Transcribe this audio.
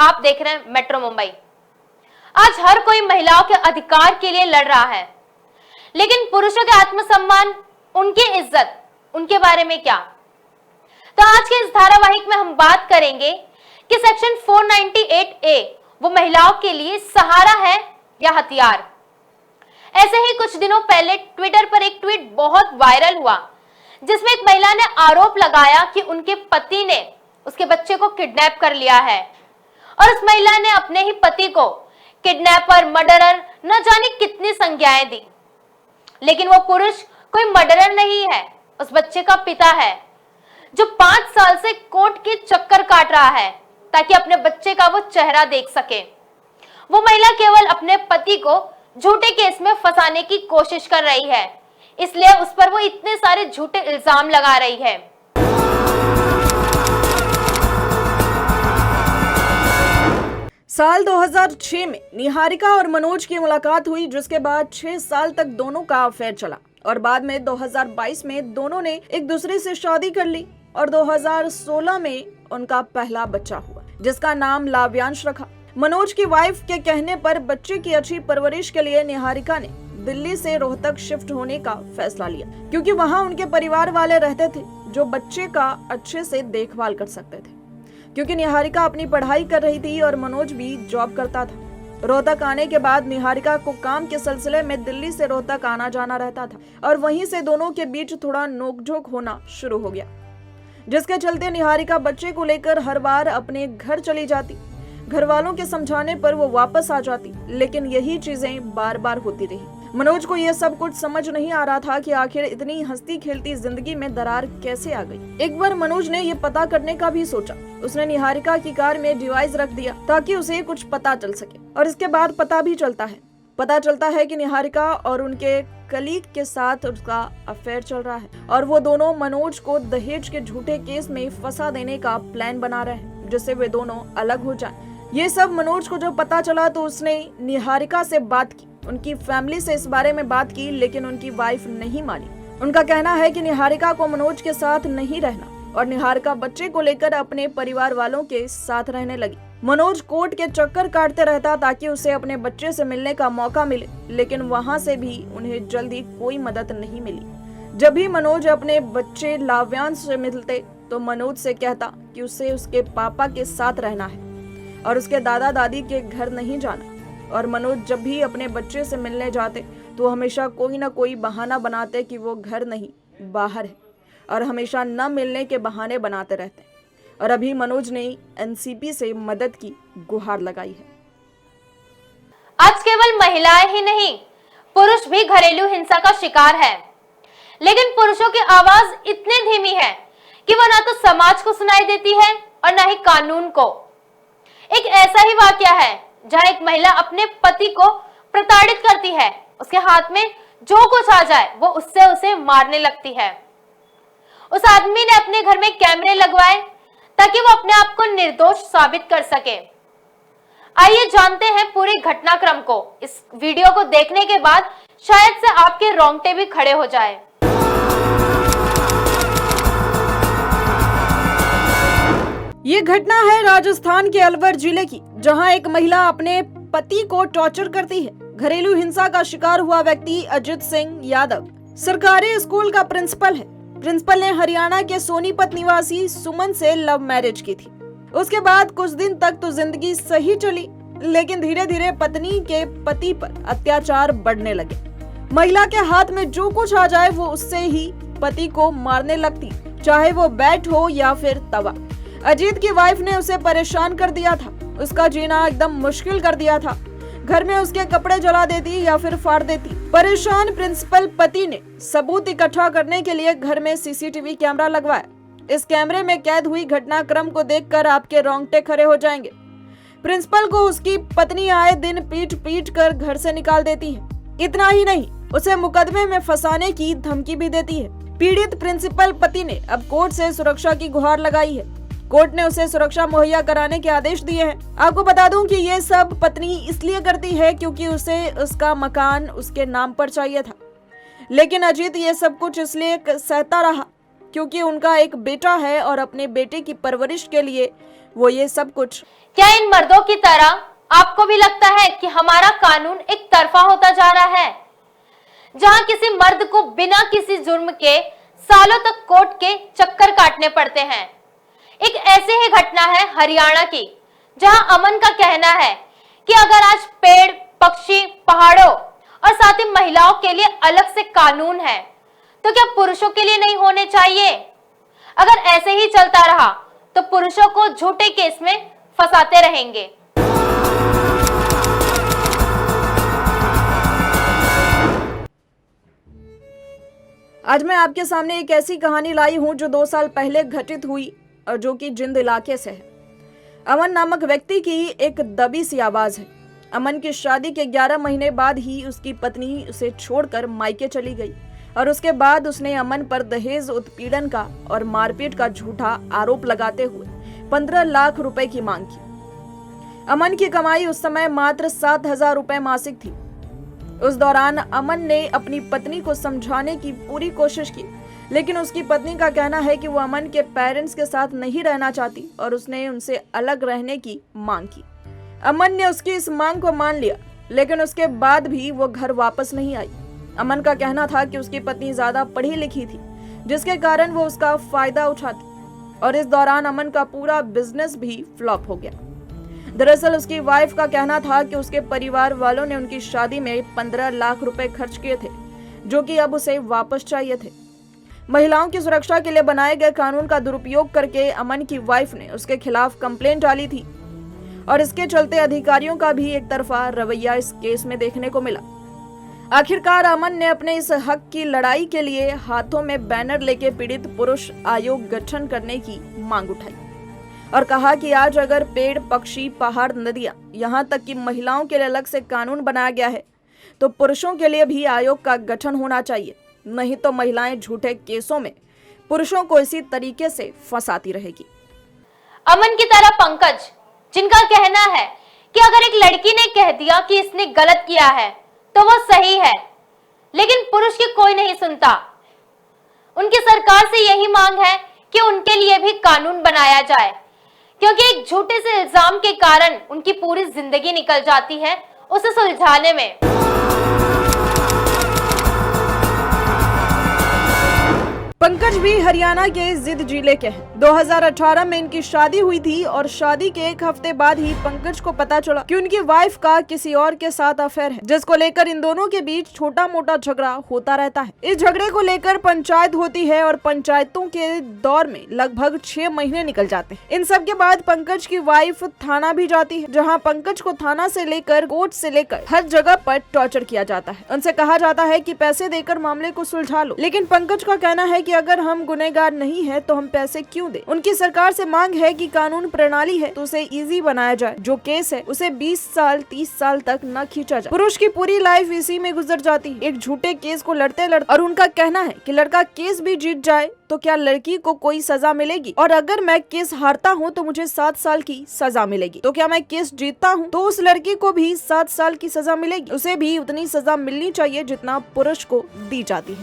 आप देख रहे हैं मेट्रो मुंबई। आज हर कोई महिलाओं के अधिकार के लिए लड़ रहा है, लेकिन पुरुषों के आत्मसम्मान, उनकी इज्जत, उनके बारे में क्या? तो आज के इस धारावाहिक में हम बात करेंगे कि सेक्शन 498A वो महिलाओं के लिए सहारा है या हथियार। ऐसे ही कुछ दिनों पहले ट्विटर पर एक ट्वीट बहुत वायरल हुआ, जिसमें एक महिला ने आरोप लगाया कि उनके पति ने उसके बच्चे को किडनैप कर लिया है और उस महिला ने अपने ही पति को किडनैपर, मर्डरर न जाने कितनी संज्ञाएं दी। लेकिन वो पुरुष कोई मर्डरर नहीं है, उस बच्चे का पिता है जो 5 साल से कोर्ट के चक्कर काट रहा है ताकि अपने बच्चे का वो चेहरा देख सके। वो महिला केवल अपने पति को झूठे केस में फंसाने की कोशिश कर रही है, इसलिए उस पर वो इतने सारे झूठे इल्जाम लगा रही है। साल 2006 में निहारिका और मनोज की मुलाकात हुई, जिसके बाद 6 साल तक दोनों का अफेयर चला और बाद में 2022 में दोनों ने एक दूसरे से शादी कर ली और 2016 में उनका पहला बच्चा हुआ, जिसका नाम लाव्यांश रखा। मनोज की वाइफ के कहने पर बच्चे की अच्छी परवरिश के लिए निहारिका ने दिल्ली से रोहतक शिफ्ट होने का फैसला लिया, क्योंकि वहां उनके परिवार वाले रहते थे जो बच्चे का अच्छे से देखभाल कर सकते थे। क्योंकि निहारिका अपनी पढ़ाई कर रही थी और मनोज भी जॉब करता था। रोहतक आने के बाद निहारिका को काम के सिलसिले में दिल्ली से रोहतक आना जाना रहता था और वहीं से दोनों के बीच थोड़ा नोकझोंक होना शुरू हो गया, जिसके चलते निहारिका बच्चे को लेकर हर बार अपने घर चली जाती। घर वालों के समझाने पर वो वापस आ जाती, लेकिन यही चीजें बार बार होती रही। मनोज को यह सब कुछ समझ नहीं आ रहा था कि आखिर इतनी हंसती खेलती जिंदगी में दरार कैसे आ गई। एक बार मनोज ने ये पता करने का भी सोचा। उसने निहारिका की कार में डिवाइस रख दिया ताकि उसे कुछ पता चल सके, और इसके बाद पता चलता है कि निहारिका और उनके कलीग के साथ उसका अफेयर चल रहा है और वो दोनों मनोज को दहेज के झूठे केस में फंसा देने का प्लान बना रहे हैं, जिससे वे दोनों अलग हो जाएं। ये सब मनोज को जब पता चला तो उसने निहारिका से बात की, उनकी फैमिली से इस बारे में बात की, लेकिन उनकी वाइफ नहीं मानी। उनका कहना है कि निहारिका को मनोज के साथ नहीं रहना और निहारिका बच्चे को लेकर अपने परिवार वालों के साथ रहने लगी। मनोज कोर्ट के चक्कर काटते रहता ताकि उसे अपने बच्चे से मिलने का मौका मिले, लेकिन वहां से भी उन्हें जल्दी कोई मदद नहीं मिली। जब भी मनोज अपने बच्चे लाव्यांश से मिलते तो मनोज से कहता कि उसे उसके पापा के साथ रहना है और उसके दादा दादी के घर नहीं जाना। और मनोज जब भी अपने बच्चे से मिलने जाते तो हमेशा कोई ना कोई बहाना बनाते कि वो घर नहीं बाहर है, और हमेशा न मिलने के बहाने बनाते रहते। और अभी मनोज ने एनसीपी से मदद की गुहार लगाई है। आज केवल महिलाएं ही नहीं, पुरुष भी घरेलू हिंसा का शिकार है, लेकिन पुरुषों की आवाज इतनी धीमी है कि वह ना तो समाज को सुनाई देती है और ना ही कानून को। एक ऐसा ही वाकया है जहां एक महिला अपने पति को प्रताड़ित करती है, उसके हाथ में जो कुछ आ जाए वो उसे मारने लगती है। उस आदमी ने अपने घर में कैमरे लगवाए ताकि वो अपने आप को निर्दोष साबित कर सके। आइए जानते हैं पूरे घटनाक्रम को। इस वीडियो को देखने के बाद शायद से आपके रोंगटे भी खड़े हो जाए। ये घटना है राजस्थान के अलवर जिले की, जहां एक महिला अपने पति को टॉर्चर करती है। घरेलू हिंसा का शिकार हुआ व्यक्ति अजित सिंह यादव सरकारी स्कूल का प्रिंसिपल है। प्रिंसिपल ने हरियाणा के सोनीपत निवासी सुमन से लव मैरिज की थी। उसके बाद कुछ दिन तक तो जिंदगी सही चली, लेकिन धीरे धीरे पत्नी के पति पर अत्याचार बढ़ने लगे। महिला के हाथ में जो कुछ आ जाए वो उससे ही पति को मारने लगती, चाहे वो बैट हो या फिर तवा। अजीत की वाइफ ने उसे परेशान कर दिया था, उसका जीना एकदम मुश्किल कर दिया था। घर में उसके कपड़े जला देती या फिर फाड़ देती। परेशान प्रिंसिपल पति ने सबूत इकट्ठा करने के लिए घर में सीसीटीवी कैमरा लगवाया। इस कैमरे में कैद हुई घटनाक्रम को देखकर आपके रोंगटे खड़े हो जाएंगे। प्रिंसिपल को उसकी पत्नी आए दिन पीट पीट कर घर से निकाल देती है। इतना ही नहीं, उसे मुकदमे में फंसाने की धमकी भी देती है। पीड़ित प्रिंसिपल पति ने अब कोर्ट से सुरक्षा की गुहार लगाई है। कोर्ट ने उसे सुरक्षा मुहैया कराने के आदेश दिए हैं। आपको बता दूं कि ये सब पत्नी इसलिए करती है क्योंकि उसे उसका मकान उसके नाम पर चाहिए था, लेकिन अजीत ये सब कुछ इसलिए सहता रहा क्योंकि उनका एक बेटा है और अपने बेटे की परवरिश के लिए वो ये सब कुछ। क्या इन मर्दों की तरह आपको भी लगता है कि हमारा कानून एक तरफा होता जा रहा है, जहां किसी मर्द को बिना किसी जुर्म के सालों तक कोर्ट के चक्कर काटने पड़ते हैं? एक ऐसी ही घटना है हरियाणा की, जहां अमन का कहना है कि अगर आज पेड़, पक्षी, पहाड़ों और साथ ही महिलाओं के लिए अलग से कानून है, तो क्या पुरुषों के लिए नहीं होने चाहिए? अगर ऐसे ही चलता रहा तो पुरुषों को झूठे केस में फंसाते रहेंगे। आज मैं आपके सामने एक ऐसी कहानी लाई हूं जो 2 साल पहले घटित हुई और जो कि जिंद इलाके से है। अमन नामक व्यक्ति की एक दबी सी आवाज है। अमन की शादी के 11 महीने बाद ही उसकी पत्नी उसे छोड़कर मायके चली गई और उसके बाद उसने अमन पर दहेज उत्पीड़न का और मारपीट का झूठा आरोप लगाते हुए 15 लाख रुपए की मांग की। अमन की कमाई उस समय मात्र 7,000 रुपए मासिक थी। उस दौरान अमन ने अपनी पत्नी को समझाने की पूरी कोशिश की, लेकिन उसकी पत्नी का कहना है कि वो अमन के पेरेंट्स के साथ नहीं रहना चाहती और उसने उनसे अलग रहने की मांग की। अमन ने उसकी इस मांग को मान लिया, लेकिन उसके बाद भी वो घर वापस नहीं आई। अमन का कहना था कि उसकी पत्नी ज्यादा पढ़ी लिखी थी, जिसके कारण वो उसका फायदा उठाती और इस दौरान अमन का पूरा बिजनेस भी फ्लॉप हो गया। दरअसल उसकी वाइफ का कहना था कि उसके परिवार वालों ने उनकी शादी में 15 लाख रुपए खर्च किए थे, जो कि अब उसे वापस चाहिए थे। महिलाओं की सुरक्षा के लिए बनाए गए कानून का दुरुपयोग करके अमन की वाइफ ने उसके खिलाफ कंप्लेंट डाली थी और इसके चलते अधिकारियों का भी एक तरफा रवैया इस केस में देखने को मिला। आखिरकार अमन ने अपने इस हक की लड़ाई के लिए हाथों में बैनर लेके पीड़ित पुरुष आयोग गठन करने की मांग उठाई और कहा कि आज अगर पेड़, पक्षी, पहाड़, नदियां, यहाँ तक कि महिलाओं के लिए अलग से कानून बनाया गया है, तो पुरुषों के लिए भी आयोग का गठन होना चाहिए, नहीं तो महिलाएं झूठे केसों में पुरुषों को इसी तरीके से फंसाती रहेगी। अमन की तरह पंकज, जिनका कहना है कि अगर एक लड़की ने कह दिया कि इसने गलत किया है तो वो सही है, लेकिन पुरुष की कोई नहीं सुनता। उनकी सरकार से यही मांग है कि उनके लिए भी कानून बनाया जाए, क्योंकि एक झूठे से इल्जाम के कारण उनकी पूरी जिंदगी निकल जाती है उसे सुलझाने में। पंकज भी हरियाणा के जिद जिले के हैं। 2018 में इनकी शादी हुई थी और शादी के एक हफ्ते बाद ही पंकज को पता चला कि उनकी वाइफ का किसी और के साथ अफेयर है, जिसको लेकर इन दोनों के बीच छोटा मोटा झगड़ा होता रहता है। इस झगड़े को लेकर पंचायत होती है और पंचायतों के दौर में लगभग 6 महीने निकल जाते हैं। इन सब के बाद पंकज की वाइफ थाना भी जाती है, जहाँ पंकज को थाना से लेकर कोर्ट से लेकर हर जगह पर टॉर्चर किया जाता है। उनसे कहा जाता है कि पैसे देकर मामले को सुलझा लो, लेकिन पंकज का कहना है कि अगर हम गुनहगार नहीं है तो हम पैसे क्यों दें। उनकी सरकार से मांग है कि कानून प्रणाली है तो उसे इजी बनाया जाए, जो केस है उसे 20 साल 30 साल तक न खींचा जाए। पुरुष की पूरी लाइफ इसी में गुजर जाती है, एक झूठे केस को लड़ते लड़ते। और उनका कहना है कि लड़का केस भी जीत जाए तो क्या लड़की को कोई सजा मिलेगी, और अगर मैं केस हारता हूँ तो मुझे 7 साल की सजा मिलेगी, तो क्या मैं केस जीतता हूँ तो उस लड़की को भी 7 साल की सजा मिलेगी। उसे भी उतनी सजा मिलनी चाहिए जितना पुरुष को दी जाती है।